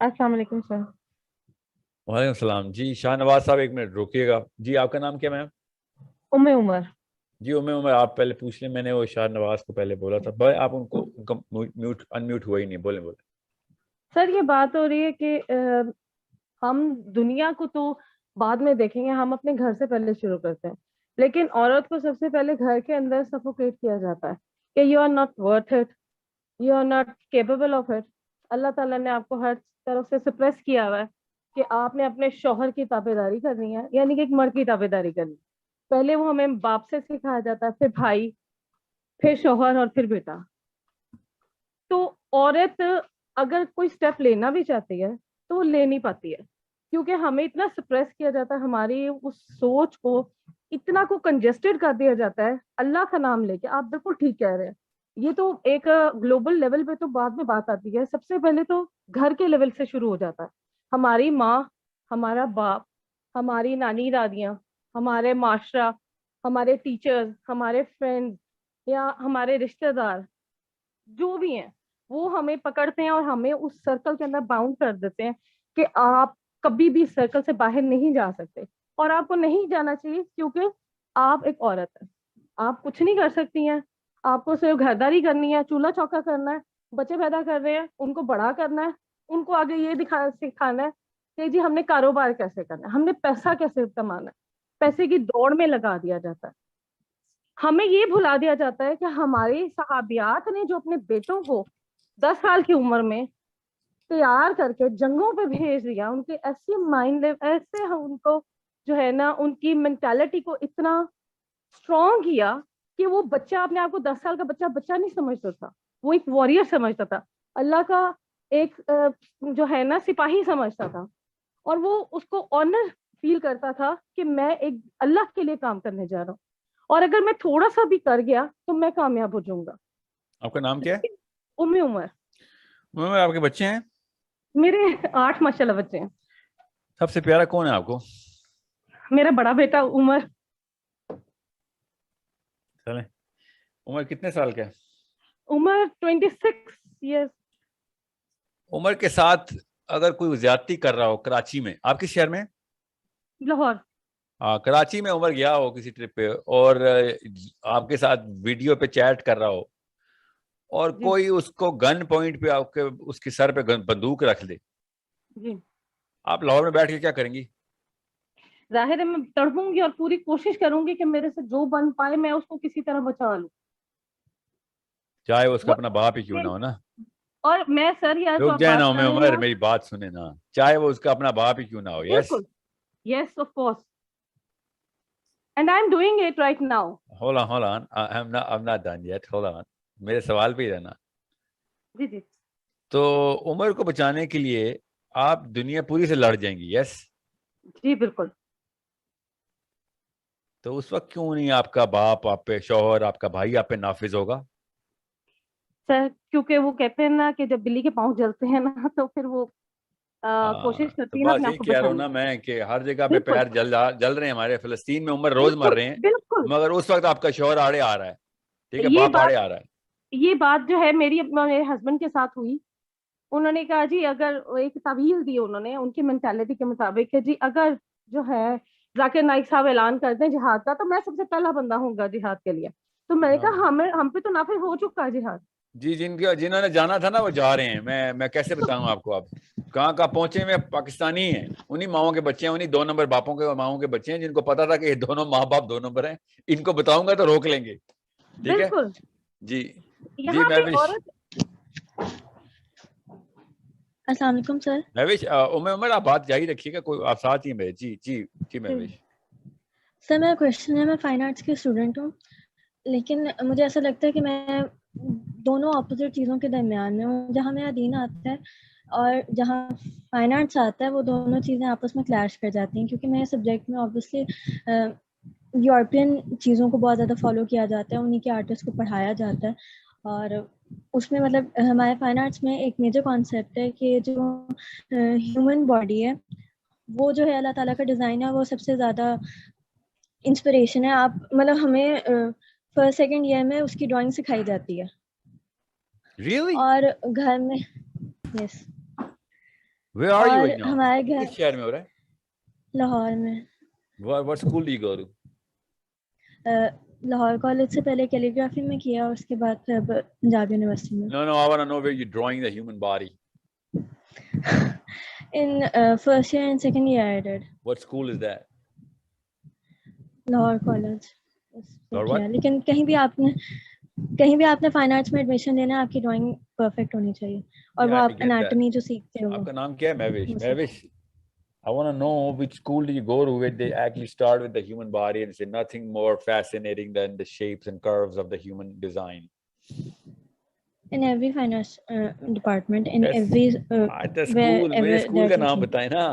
السلام علیکم سر. وعلیکم السلام. جی شاہ نواز صاحب ایک منٹ روکیے گا. جی آپ کا نام کیا میم؟ عمر. جی عمر آپ پہلے پوچھ لیں. میں نے وہ شاہ نواز کو پہلے بولا تھا بھائی آپ ان کو میوٹ ان میوٹ ہوا ہی نہیں. بولیں. سر یہ بات ہو رہی ہے کہ ہم دنیا کو تو بعد میں دیکھیں گے, ہم اپنے گھر سے پہلے شروع کرتے ہیں, لیکن عورت کو سب سے پہلے گھر کے اندر سفوکیٹ کیا جاتا ہے کہ you are not worth it, you are not capable of it. Allah تعالیٰ نے آپ کو ہر طرف سے سپریس کیا ہوا ہے کہ آپ نے اپنے شوہر کی تابے داری کرنی ہے, یعنی کہ ایک مرد کی تابے داری کرنی ہے. پہلے وہ ہمیں باپ سے سکھایا جاتا ہے, پھر بھائی, پھر شوہر اور پھر بیٹا. تو عورت اگر کوئی اسٹیپ لینا بھی چاہتی ہے تو وہ لے نہیں پاتی ہے, کیونکہ ہمیں اتنا سپریس کیا جاتا ہے, ہماری اس سوچ کو اتنا کو کنجسٹڈ کر دیا جاتا ہے. اللہ کا نام لے کے آپ بالکل ٹھیک کہہ رہے ہیں, یہ تو ایک گلوبل لیول پہ تو بعد میں بات آتی ہے, سب سے پہلے تو گھر کے لیول سے شروع ہو جاتا ہے. ہماری ماں, ہمارا باپ, ہماری نانی دادیاں, ہمارے معاشرہ, ہمارے ٹیچرز, ہمارے فرینڈ یا ہمارے رشتہ دار جو بھی ہیں, وہ ہمیں پکڑتے ہیں اور ہمیں اس سرکل کے اندر باؤنڈ کر دیتے ہیں کہ آپ کبھی بھی سرکل سے باہر نہیں جا سکتے, اور آپ کو نہیں جانا چاہیے کیونکہ آپ ایک عورت ہیں, آپ کچھ نہیں کر سکتی ہیں. آپ کو صرف گھرداری کرنی ہے, چولہا چوکا کرنا ہے, بچے پیدا کر رہے ہیں ان کو بڑا کرنا ہے, ان کو آگے یہ سکھانا ہے کہ جی ہم نے کاروبار کیسے کرنا ہے, ہم نے پیسہ کیسے کمانا ہے. پیسے کی دوڑ میں لگا دیا جاتا ہے. ہمیں یہ بھلا دیا جاتا ہے کہ ہماری صحابیات نے جو اپنے بیٹوں کو 10 سال کی عمر میں تیار کر کے جنگوں پہ بھیج دیا, ان کے ایسے مائنڈ ایسے ان کو جو ہے نا ان کی مینٹالٹی کو اتنا اسٹرانگ کیا کہ وہ بچہ اپنے آپ کو 10 سال کا بچہ نہیں سمجھتا تھا, وہ ایک وارئر سمجھتا تھا, اللہ کا ایک جو ہے نا سپاہی سمجھتا تھا, اور وہ اس کو آنر فیل کرتا تھا کہ میں ایک اللہ کے لیے کام کرنے جا رہا ہوں, اور اگر میں تھوڑا سا بھی کر گیا تو میں کامیاب ہو جاؤں گا. آپ کا نام کیا ہے؟ عمر. آپ کے بچے ہیں؟ میرے 8 ماشاءاللہ بچے ہیں. سب سے پیارا کون ہے آپ کو؟ میرا بڑا بیٹا عمر. چلیں. عمر کتنے سال کا ہے؟ عمر 26 ایئرس. عمر کے ساتھ اگر کوئی زیادتی کر رہا ہو کراچی میں, آپ کس شہر میں؟ لاہور. کراچی میں عمر گیا ہو کسی ٹرپ پہ اور آپ کے ساتھ ویڈیو پہ چیٹ کر رہا ہو, اور جی کوئی اس کو گن پوائنٹ پہ آپ کے اس کے سر پہ بندوق رکھ دے, جی, آپ لاہور میں بیٹھ کے کیا کریں گی؟ ظاہر ہے میں تڑپوں گی اور پوری کوشش کروں گی کہ میرے سے جو بن پائے میں اس کو کسی طرح بچا لوں, چاہے وہ اس کا اپنا باپ ہی کیوں نہ ہو نا. اور میں سر یار جو رک آپ جائے نا بات کر رہے عمر, ہیں, میری بات سنیں نا, چاہے وہ اس کا اپنا باپ ہی کیوں نہ ہو. یس بالکل, yes of course, and I am doing it right now. hold on I'm not done yet. hold on, میرے سوال پہ ہی رہنا. جی جی تو عمر کو بچانے کے لیے آپ دنیا پوری سے لڑ جائیں گی. یس جی بالکل. تو اس وقت کیوں نہیں آپ کا باپ آپ پہ, شوہر, آپ کا بھائی آپ پہ نافذ ہوگا؟ سر کیونکہ وہ کہتے ہیں نا کہ جب بلی کے پاؤں جلتے ہیں نا تو پھر وہ کوشش تو کرتی ہے نا بس اپنے آپ یہی کو کہہ رہا ہوں بچانے نا کی. میں کہ ہر جگہ پہ بالکل پیر جل رہے ہیں ہمارے. فلسطین میں عمر روز مر بالکل رہے ہیں, بالکل. مگر اس وقت آپ کا شوہر آڑے آ رہا ہے, ٹھیک ہے, یہ باپ آڑے بات آ رہا ہے. یہ بات جو ہے میری میرے ہسبینڈ کے ساتھ ہوئی. انہوں نے کہا جی اگر ایک تعویل دی انہوں نے ان کی مینٹالٹی کے مطابق کہ جی اگر جو ہے ذاکر نائک صاحب اعلان کر دیں جہاد کا تو میں سب سے پہلا بندہ ہوں گا جہاد کے لیے. تو میں نے کہا ہم پہ تو نافذ ہو چکا ہے جہاد. جی جنہوں نے جانا تھا نا وہ جا رہے ہیں. میں کیسے بتاؤں آپ کو, آپ کہاں پہنچے میں پاکستانی ہیں, انہی ماؤں کے بچے ہیں, انہی 2 نمبر باپوں کے اور ماؤں کے بچے ہیں جن کو پتا تھا کہ یہ دونوں ماں باپ 2 نمبر ہیں. ان کو بتاؤں گا تو روک لیں گے. ٹھیک ہے بالکل. جی. جی یہاں پہ مہوش, السلام علیکم سر. مہوش عمر آپ بات جاری رکھیے گا, کوئی آپ ساتھ ہی میرے. جی جی جی مہوش. سر میرا کوشچن ہے, میں فائن آرٹس کی اسٹوڈنٹ ہوں, لیکن مجھے ایسا لگتا ہے کہ میں دونوں اپوزٹ چیزوں کے درمیان میں ہوں. جہاں میرا دین آتا ہے اور جہاں فائن آرٹس آتا ہے وہ دونوں چیزیں آپس میں کلیش کر جاتی ہیں, کیونکہ میرے سبجیکٹ میں آبویسلی یورپین چیزوں کو بہت زیادہ فالو کیا جاتا ہے, انہیں کے آرٹسٹ کو پڑھایا جاتا ہے, اور اس میں مطلب ہمارے فائن آرٹس میں ایک میجر کانسیپٹ ہے کہ جو ہیومن باڈی ہے وہ جو ہے اللہ تعالیٰ کا ڈیزائن ہے, وہ سب سے زیادہ انسپریشن ہے. آپ مطلب ہمیں فرسٹ سیکنڈ ایئر میں اس کی ڈرائنگ سکھائی جاتی ہے. Really? اور گھر میں یس Where are you اور right now? ہمارے گھر کس شہر میں ہو رہا ہے؟ لاہور میں. What school do you go to? Lahore college سے پہلے کیلیگرافی میں کیا اور اس کے بعد پھر پنجاب یونیورسٹی میں. No, I want to know where you're drawing the human body. In first year and second year I did. What school is that? Lahore college. Or what? لیکن کہیں بھی آپ نے فائن آرٹس میں ایڈمیشن لینا ہے آپ کی ڈرائنگ پرفیکٹ ہونی چاہیے اور وہ Yeah, I آپ get that. انیٹمی جو سیکھتے ہو. آپ کا نام کیا ہے؟ Mehwish. I want to know which school do you go to where they actually start with the human body and say nothing more fascinating than the shapes and curves of the human design. In every fine arts department, in Yes. every The school, میرے school کا نام بتائیں نا.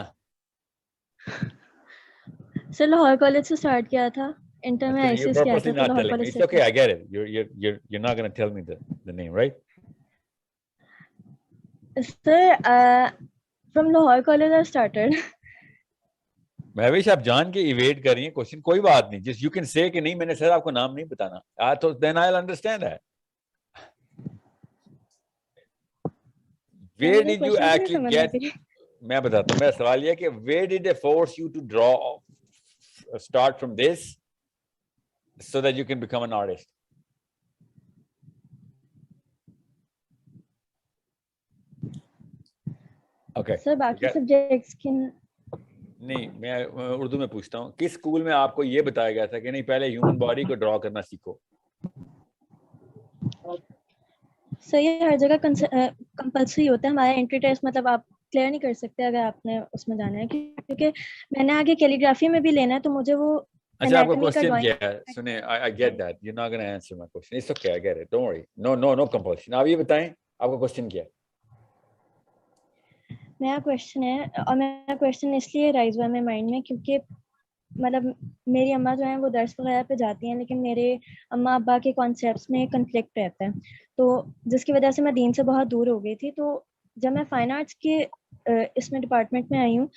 سر Lahore college سے start کیا تھا. Inter میں You're ICS کیا purposely تھا تو not Lahore telling me. College It's سے. okay, I get it. You're not going to tell me the name, right? Sir, from Lahore College I started. Mehwish آپ جان کے ایویڈ کر رہی ہیں کوشچن. کوئی بات نہیں, جس یو کین سے کہ نہیں میں نے سر آپ کو نام نہیں بتانا, تو then I will understand that. Where did you actually get, میں بتاتا ہوں, میرا سوال یہ ہے کہ where did they force you to draw start from this so that you can become an artist. Okay sir باقی سبجیکٹس کی نہیں, میں اردو میں پوچھتا ہوں, کس اسکول میں آپ کو یہ بتایا گیا تھا کہ نہیں پہلے ہیومن باڈی کو ڈرا کرنا سیکھو؟ سر یہ ہر جگہ کمپلسری ہوتا ہے. ہمارا انٹری ٹیسٹ مطلب آپ کلیئر نہیں کر سکتے اگر آپ نے اس میں جانا ہے, کیونکہ میں نے آگے کیلیگرافی میں بھی لینا ہے تو مجھے وہ اچھا آپ کا کوسچن کیا ہے؟ سنیں, I get that. You're not going to answer my question. It's okay, I get it. Don't worry. No compulsion. آپ یہ بتائیں آپ کا کوسچن کیا ہے؟ میرا کویشچن ہے, اور میرا کویشچن اس لیے رائز ہوا ہے میرے مائنڈ میں کیونکہ مطلب میری اماں جو ہیں وہ درس وغیرہ پہ جاتی ہیں لیکن میرے اماں ابا کے کانسیپٹس میں کنفلکٹ رہتا ہے, تو جس کی وجہ سے میں دین سے بہت دور ہو گئی تھی. تو جب میں فائن آرٹس کے اس میں ڈپارٹمنٹ میں آئی ہوں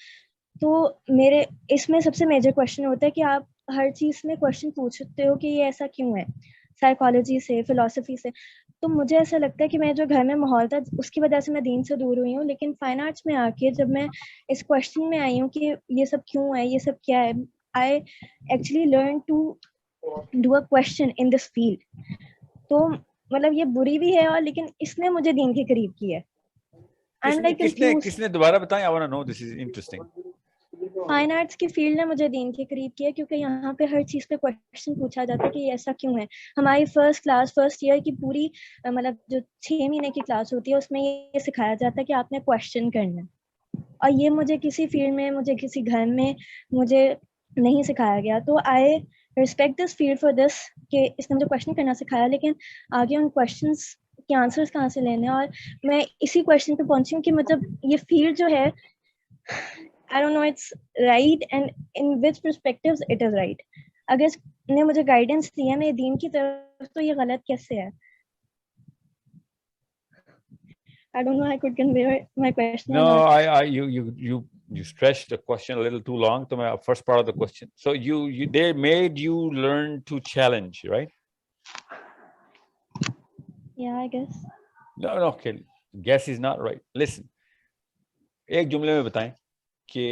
تو میرے اس میں سب سے میجر کویشچن ہوتا ہے کہ آپ ہر چیز میں کویشچن پوچھتے ہو کہ یہ ایسا کیوں ہے, سائیکالوجی سے, فلاسفی سے. تو مجھے ایسا لگتا ہے کہ میں جو گھر میں ماحول تھا اس کی وجہ سے میں دین سے دور ہوئی ہوں, لیکن فائن آرٹس میں آ کے جب میں اس کویشچن میں آئی ہوں کہ یہ سب کیوں ہے, یہ سب کیا ہے, I actually learned to do a question in this field. تو مطلب یہ بری بھی ہے اور لیکن اس نے مجھے دین کے قریب کی ہے. کس نے دوبارہ بتائیں, I want to know, this is interesting. Fine arts کی فیلڈ نے مجھے دین کے قریب کیا کیونکہ یہاں پہ ہر چیز پہ کویشچن پوچھا جاتا ہے کہ یہ ایسا کیوں ہے. ہماری فرسٹ ایئر کی پوری مطلب جو 6 مہینے کی کلاس ہوتی ہے اس میں یہ سکھایا جاتا ہے کہ آپ نے کویشچن کرنا ہے, اور یہ مجھے کسی فیلڈ میں, مجھے کسی گھر میں مجھے نہیں سکھایا گیا. تو I respect this field for this کہ اس نے مجھے کویشچن کرنا سکھایا, لیکن آگے ان کویشچنس کے آنسرس کہاں سے لینے, اور میں اسی کویشچن پہ پہنچی ہوں کہ مطلب یہ فیلڈ جو ہے I don't know it's right and in which perspectives it is right. اگر اس نے مجھے گائیڈنس دی ہے میرے دین کی طرف تو یہ غلط کیسے ہے؟ I don't know I could convey my question. No, you stretched the question a little too long. So my first part of the question. So they made you learn to challenge, right? Yeah, I guess. No, okay. Guess is not right. Listen. ایک جملے میں بتائیں کہ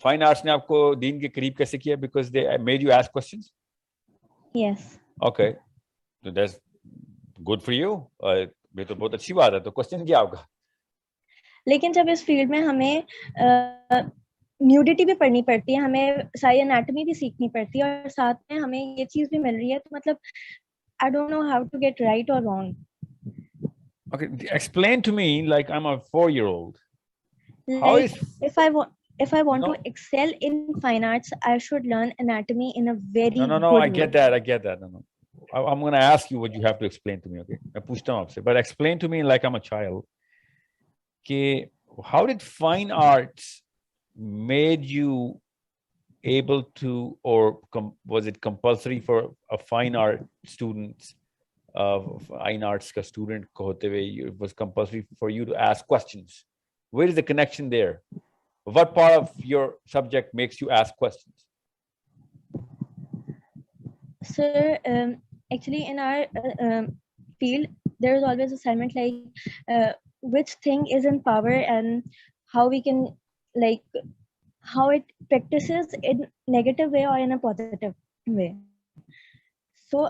fine arts نے آپ کو دین کے قریب کیسے کیا؟ Because they made you ask questions. Yes. Okay, تو دیٹس گڈ فار یو. یہ تو بہت اچھی بات ہے. تو کوسچن کیا آپ کا؟ لیکن جب اس فیلڈ میں ہمیں نیوڈیٹی بھی پڑھنی پڑتی ہے, ہمیں ساری انیٹمی بھی سیکھنی پڑتی ہے, اور ساتھ میں ہمیں یہ چیز بھی مل رہی ہے, تو مطلب I don't know how to get right or wrong. Okay, explain to me like I'm a 4-year-old. How Like, is if I want to excel in fine arts, I should learn anatomy in a very No, good I get way. that. No. I'm going to ask you what you have to explain to me, okay? میں پوچھتا ہوں آپ سے, but explain to me like I'm a child. کہ how did fine arts made you able to, or was it compulsory for a fine art student, fine arts کا student کو ہوتے ہوئے it was compulsory for you to ask questions? Where is the connection there? What part of your subject makes you ask questions? Sir, actually in our field there is always assignment like which thing is in power and how we can, like, how it practices in negative way or in a positive way. So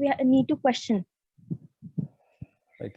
we need to question. Like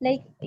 Like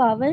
power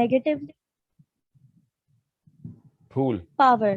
negative Pool. power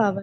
power,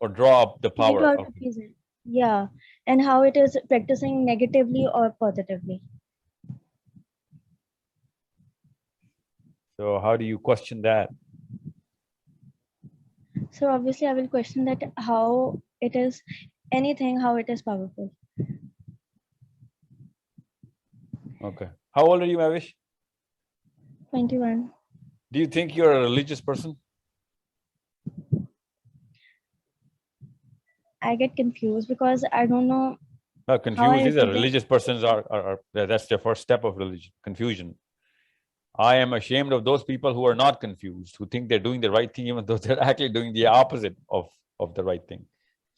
or draw up the power. how to Okay. present, yeah, and how it is practicing negatively or positively. So how do you question that? So obviously I will question that how it is anything, how it is powerful. Okay. How old are you, Mavish? 21. Do you think you're a religious person? I get confused because I don't know. No, I confused is a represent- religious persons are that's the first step of religion, confusion. I am ashamed of those people who are not confused, who think they're doing the right thing even though they're actually doing the opposite of the right thing.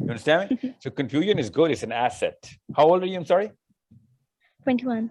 You understand me? So confusion is good, it's an asset. How old are you? I'm sorry? 21.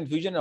confusion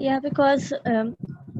Yeah, because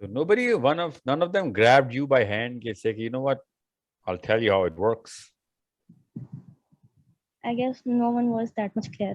So none of them grabbed you by hand and said, you know what, I'll tell you how it works. I guess no one was that much clear.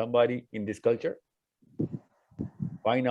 somebody in this culture? Fine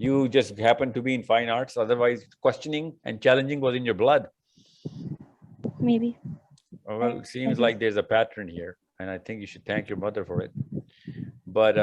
You just happen to be in fine arts. Otherwise, questioning and challenging was in your blood. Maybe. Well, it seems like there's a pattern here, and I think you should thank your mother for it. But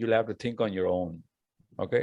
you'll have to think on your own. Okay?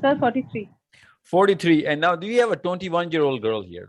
Sir, 43. 43. And now do you have a 21-year-old girl here?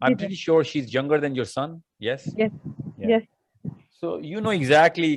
I'm pretty sure she's younger than your son. Yes? Yes. Yeah. Yes. So you know exactly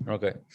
Okay.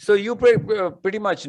So you pretty much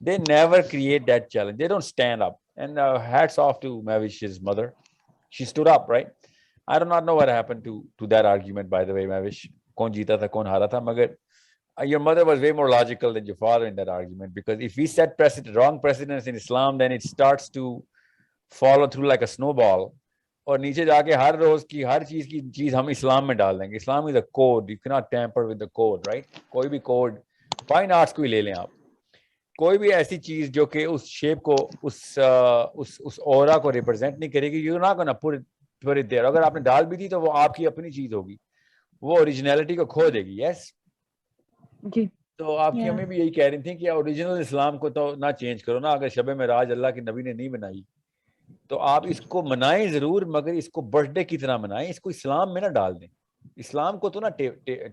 they never create that challenge. They don't stand up. And hats off to Mavish's mother. She stood up, right? I do not know what happened to that argument, by the way, Mavish. Kaun jeeta tha, kaun hara tha, magar your mother was way more logical than your father in that argument, because if we set wrong precedents in Islam, then it starts to follow through like a snowball. اور نیچے جا کے ہر روز کی ہر چیز کی چیز ہم اسلام میں ڈال دیں گے. Islam is a code, you cannot tamper with the code, right? کوئی بھی کوڈ, فائن آرٹس کو ہی لے لیں آپ, کوئی بھی ایسی چیز جو کہ اس شیپ کو, اس اورا کو ریپرزینٹ نہیں کرے گی, you not gonna put it there. اگر آپ نے ڈال بھی دی تو وہ آپ کی اپنی چیز ہوگی, وہ اوریجنلٹی کو کھو دے گی. یس جی. تو آپ کی امی بھی یہی کہہ رہی تھیں کہ اوریجنل اسلام کو تو نہ چینج کرو نا. اگر شب معراج اللہ کے نبی نے نہیں بنائی تو آپ اس کو منائیں ضرور, مگر اس کو برتھ ڈے کی طرح منائیں, اس کو اسلام میں نہ ڈال دیں. اسلام کو تو نہ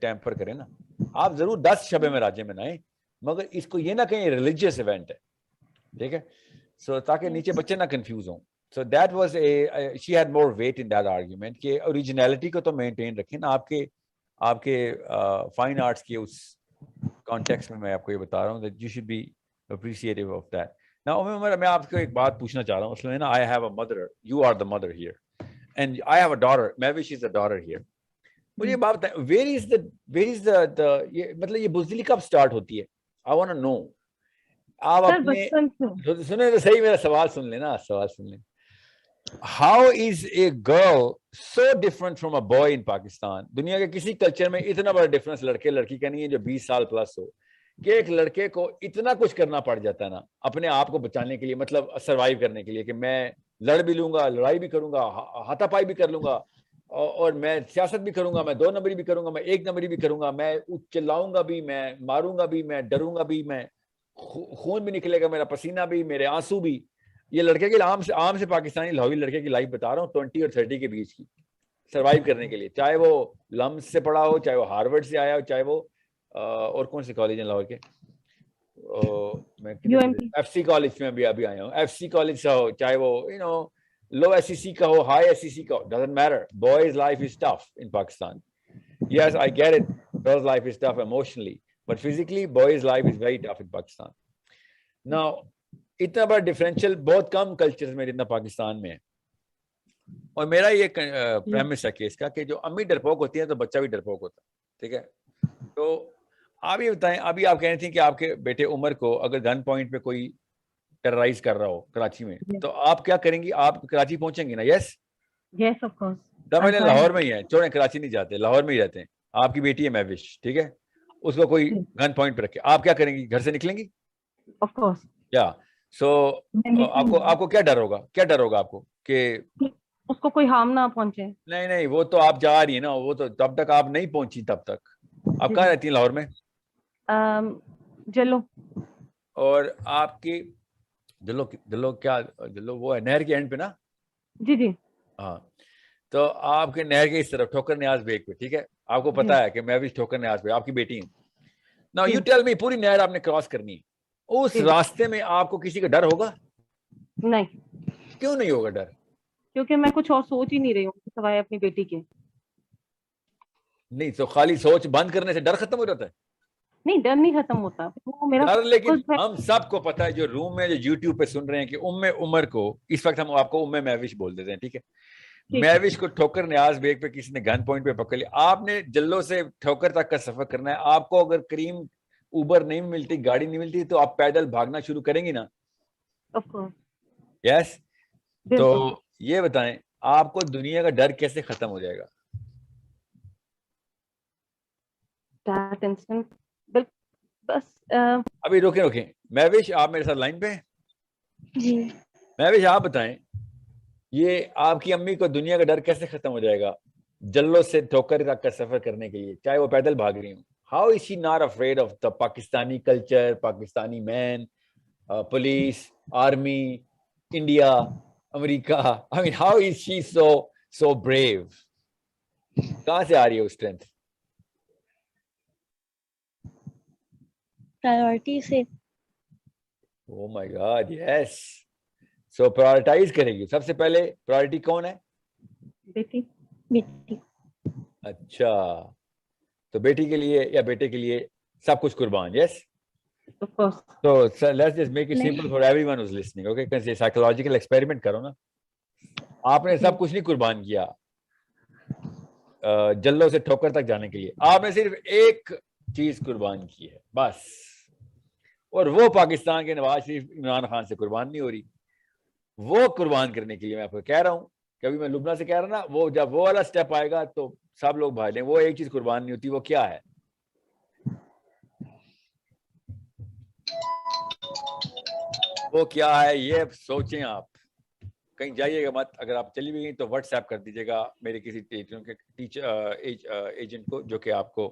ٹیمپر کریں نا. آپ ضرور 10 شب معراجیں منائیں, مگر اس کو یہ نہ کہیں ریلیجیس ایونٹ ہے, ٹھیک ہے؟ سو تاکہ نیچے بچے نہ کنفیوز ہوں. So that was she had more weight in that argument کہ اوریجنلٹی کو تو مینٹین رکھیں نا. آپ کے فائن آرٹس کے اس کانٹیکسٹ میں آپ کو یہ بتا رہا ہوں that you should be appreciative of that. Now, عمر, میں آپ کو ایک بات پوچھنا چاہ رہا ہوں. اصل میں نا, I have a mother, you are the mother here, and I have a daughter, Mavish is a daughter here. مجھے یہ بات بتائیں, where is the یہ مطلب یہ بزدلی کب اسٹارٹ ہوتی ہے؟ I want to know. آپ اپنے سنیں تو صحیح, میرا سوال سن لیں نا, سوال سن لیں. How is a girl so different from a boy in Pakistan? دنیا کے کسی کلچر میں اتنا بڑا ڈفرنس لڑکے لڑکی کا نہیں ہے جو 20 سال پلس ہو, کہ ایک لڑکے کو اتنا کچھ کرنا پڑ جاتا ہے نا اپنے آپ کو بچانے کے لیے, مطلب سروائیو کرنے کے لیے, کہ میں لڑ بھی لوں گا, لڑائی بھی کروں گا, ہاتھا پائی بھی کر لوں گا, اور میں سیاست بھی کروں گا, میں 2 نمبری بھی کروں گا, میں 1 نمبری بھی کروں گا, میں چلاؤں گا بھی, میں ماروں گا بھی, میں ڈروں گا بھی, میں خون بھی نکلے گا, میرا پسینہ بھی, میرے آنسو بھی. یہ لڑکے کے عام سے پاکستانی لاہوری لڑکے کی لائف بتا رہا ہوں, 20 اور 30 کے بیچ کی, سروائیو کرنے کے لیے, چاہے وہ لمس سے پڑھا ہو, چاہے وہ ہارورڈ سے آیا ہو, چاہے وہ اور کون سے کالج ہیں لاہور کے, میں ایف سی کالج میں بھی ابھی آیا ہوں, ایف سی کالج سے ہو, چاہے وہ لو ایس سی سی کا ہو, ہائی ایس سی سی کا ہو, doesn't matter. Boys life is tough in Pakistan. Yes, I get it, girls life is tough emotionally, but physically boys life is very tough in Pakistan. Now اتنا بڑا differential بہت کم culture میں جتنا پاکستان میں ہے. اور میرا یہ پریمس ہے کیس کا کہ جو امی ڈرپوک ہوتی ہیں تو بچہ بھی ڈرپوک ہوتا ہے, ٹھیک ہے؟ تو آپ یہ بتائیں, ابھی آپ کہہ رہی تھیں کہ آپ کے بیٹے عمر کو اگر گن پوائنٹ پہ کوئی ٹیررائز کر رہا ہو کراچی میں, تو آپ کیا کریں گی؟ آپ کراچی پہنچیں گی نا؟ یس یس آف کورس. دمن لاہور میں ہی ہے, چھوڑیں کراچی نہیں جاتے, لاہور میں ہی رہتے ہیں. آپ کی بیٹی ہے میوش, ٹھیک ہے, اس کو کوئی گن پوائنٹ پہ رکھے, آپ کیا کریں گی؟ گھر سے نکلیں گی؟ Of course. یا سو آپ کو کیا ڈر ہوگا, کیا ڈر ہوگا آپ کو کہ اس کو کوئی ہارم نہ پہنچے؟ نہیں, وہ تو آپ جا رہی ہیں نا, وہ تو تب تک آپ نہیں پہنچی, تب تک آپ کہاں رہتی ہیں لاہور میں؟ جلو. اور آپ کی جلو وہ ہے نہر کے اینڈ پہ نا؟ جی جی ہاں. تو آپ کے نہر کے اس طرف ٹھوکر نیاز بیگ پہ, ٹھیک ہے, آپ کو پتا ہے کہ میں بھی ٹھوکر نیاز پہ, آپ کی بیٹی ہیں. نا یو ٹیل می, پوری نہر آپ نے کراس کرنی ہے, اس راستے میں آپ کو کسی کا ڈر ہوگا؟ نہیں. کیوں نہیں ہوگا ڈر؟ کیونکہ میں کچھ اور سوچ ہی نہیں رہی ہوں سوائے اپنی بیٹی کے. نہیں تو خالی سوچ بند کرنے سے ڈر ختم ہو جاتا ہے؟ نہیں, ڈر نہیں ختم ہوتا ڈر, لیکن ہم سب کو پتا ہے جو روم میں جو یوٹیوب پہ سن رہے ہیں کہ عمر کو اس وقت ہم آپ کو میوش بول دیتے ہیں, ٹھیک ہے, میوش کو ٹھوکر نیاز بیگ پہ کسی نے گن پوائنٹ پہ پکڑ لیا, آپ نے جلو سے ٹھوکر تک کا سفر کرنا ہے, آپ کو اگر کریم اوبر نہیں ملتی, گاڑی نہیں ملتی, تو آپ پیدل بھاگنا شروع کریں گی نا؟ یس. تو یہ بتائیں آپ کو دنیا کا ڈر کیسے ختم ہو جائے گا؟ بس ابھی روکیں, میوش آپ میرے ساتھ لائن پہ؟ جی میوش آپ بتائیں, یہ آپ کی امی کو دنیا کا ڈر کیسے ختم ہو جائے گا جلو سے ٹھوکر تک کا سفر کرنے کے لیے, چاہے وہ پیدل بھاگ رہی ہوں؟ How is she not afraid of the Pakistani culture, Pakistani men, police, army, India, America? I mean how is she so brave? کہاں سے آ رہی ہے وہ اسٹرینتھ؟ پرائیورٹی سے. Oh my God, yes. So prioritize کرے گی. سب سے پہلے پرائورٹی کون ہے؟ بیٹی. اچھا, تو بیٹی کے لیے یا بیٹے کے لیے سب کچھ قربان. یس. Of course. So let's just make it نہیں. simple for everyone who's listening, okay? Because یہ psychological experiment کرو نا. آپ نے سب کچھ نہیں قربان کیا جلوں سے ٹھوکر تک جانے کے لیے, آپ نے صرف ایک چیز قربان کی ہے بس, اور وہ پاکستان کے نواز شریف عمران خان سے قربان نہیں ہو رہی. وہ قربان کرنے کے لیے میں آپ کو کہہ رہا ہوں, کبھی میں لبنان سے کہہ رہا نا, وہ جب وہ والا سٹیپ آئے گا تو سب لوگ بھاگ لیں. وہ ایک چیز قربان نہیں ہوتی, وہ کیا ہے؟ وہ کیا ہے یہ سوچیں. آپ کہیں جائیے گا مت, اگر آپ چلی بھی گئی تو واٹس ایپ کر دیجیے گا میرے کسی ٹیچر ایجنٹ کو جو کہ آپ کو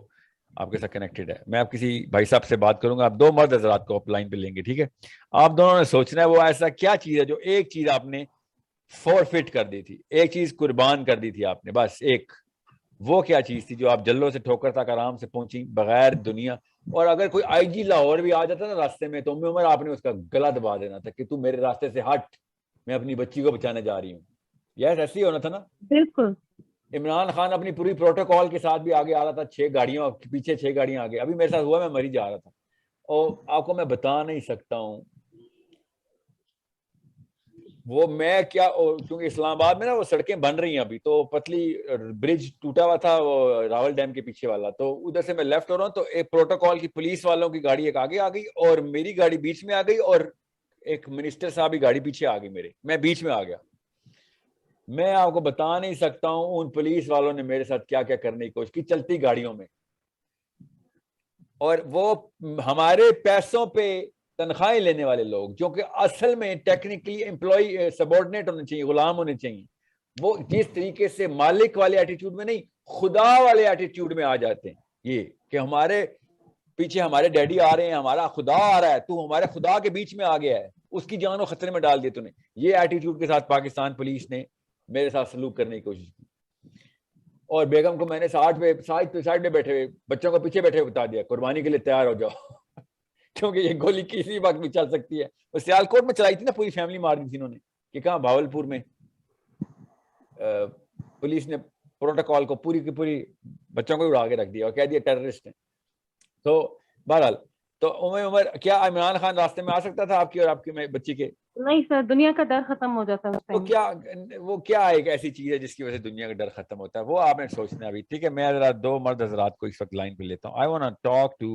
آپ کے ساتھ کنیکٹڈ ہے. میں آپ کسی بھائی صاحب سے بات کروں گا, آپ 2 مرد حضرات کو اپ لائن پہ لیں گے, ٹھیک ہے؟ آپ دونوں نے سوچنا ہے وہ ایسا کیا چیز ہے جو ایک چیز آپ نے فورفٹ کر دی تھی, ایک چیز قربان کر دی تھی آپ نے, بس ایک. وہ کیا چیز تھی جو آپ جلوں سے ٹھوکر تک آرام سے پہنچی بغیر دنیا, اور اگر کوئی آئی جی لاہور بھی آ جاتا نا راستے میں تو عمر آپ نے اس کا گلا دبا دینا تھا کہ تو میرے راستے سے ہٹ, میں اپنی بچی کو بچانے جا رہی ہوں. یس ایسے ہی ہونا تھا نا. بالکل. عمران خان اپنی پوری پروٹوکال کے ساتھ بھی آگے آ رہا تھا, 6 گاڑیوں پیچھے 6 گاڑیاں آگے. ابھی میرے ساتھ ہوا, میں مری جا رہا تھا, اور آپ کو میں بتا نہیں سکتا ہوں وہ میں کیا, کیونکہ اسلام آباد میں نا وہ سڑکیں بن رہی ہیں ابھی, تو پتلی برج ٹوٹا ہوا تھا وہ راول ڈیم کے پیچھے والا, تو ادھر سے میں لیفٹ ہو رہا ہوں تو ایک پروٹوکال کی پولیس والوں کی گاڑی ایک آگے آ گئی اور میری گاڑی بیچ میں آ گئی, اور ایک منسٹر صاحب کی گاڑی پیچھے آ گئی میرے, میں بیچ میں آ گیا. میں آپ کو بتا نہیں سکتا ہوں ان پولیس والوں نے میرے ساتھ کیا کیا کرنے کی کوشش کی چلتی گاڑیوں میں, اور وہ ہمارے پیسوں پہ تنخواہیں لینے والے لوگ جو کہ اصل میں ٹیکنیکلی امپلائی سبارڈینیٹ ہونے چاہیے, غلام ہونے چاہیے, وہ جس طریقے سے مالک والے ایٹیٹیوڈ میں نہیں خدا والے ایٹیٹیوڈ میں آ جاتے ہیں. یہ کہ ہمارے پیچھے ہمارے ڈیڈی آ رہے ہیں, ہمارا خدا آ رہا ہے, تو ہمارے خدا کے بیچ میں آ گیا ہے, اس کی جان کو خطرے میں ڈال دیا تو نے. یہ ایٹیٹیوڈ کے ساتھ پاکستان پولیس نے میرے ساتھ سلوک کرنے کی کوشش کی, اور بیگم کو میں نے سائڈ پہ بیٹھے ہوئے بچوں کو پیچھے بیٹھے ہوئے بتا دیا قربانی کے لیے تیار ہو جاؤ, کیونکہ یہ گولی کسی وقت بھی چل سکتی ہے. وہ سیالکوٹ میں چلائی تھی نا, پوری فیملی مار دی تھی انہوں نے, کہ کہاں بھاولپور میں پولیس نے پروٹوکال کو پوری کی پوری بچوں کو اڑا کے رکھ دیا اور کہہ دیا ٹیررسٹ ہیں. تو بہرحال تو عمر کیا عمران خان راستے میں آ سکتا تھا آپ کی اور آپ کی بچی کے؟ نہیں سر, دنیا کا ڈر ختم ہو جاتا ہے. وہ کیا ایک ایسی چیز ہے جس کی وجہ سے دنیا کا ڈر ختم ہوتا ہے, وہ آپ نے سوچنا ابھی, ٹھیک ہے؟ میں ذرا 2 مرد حضرات کو اس وقت لائن پہ لیتا ہوں. I want to talk to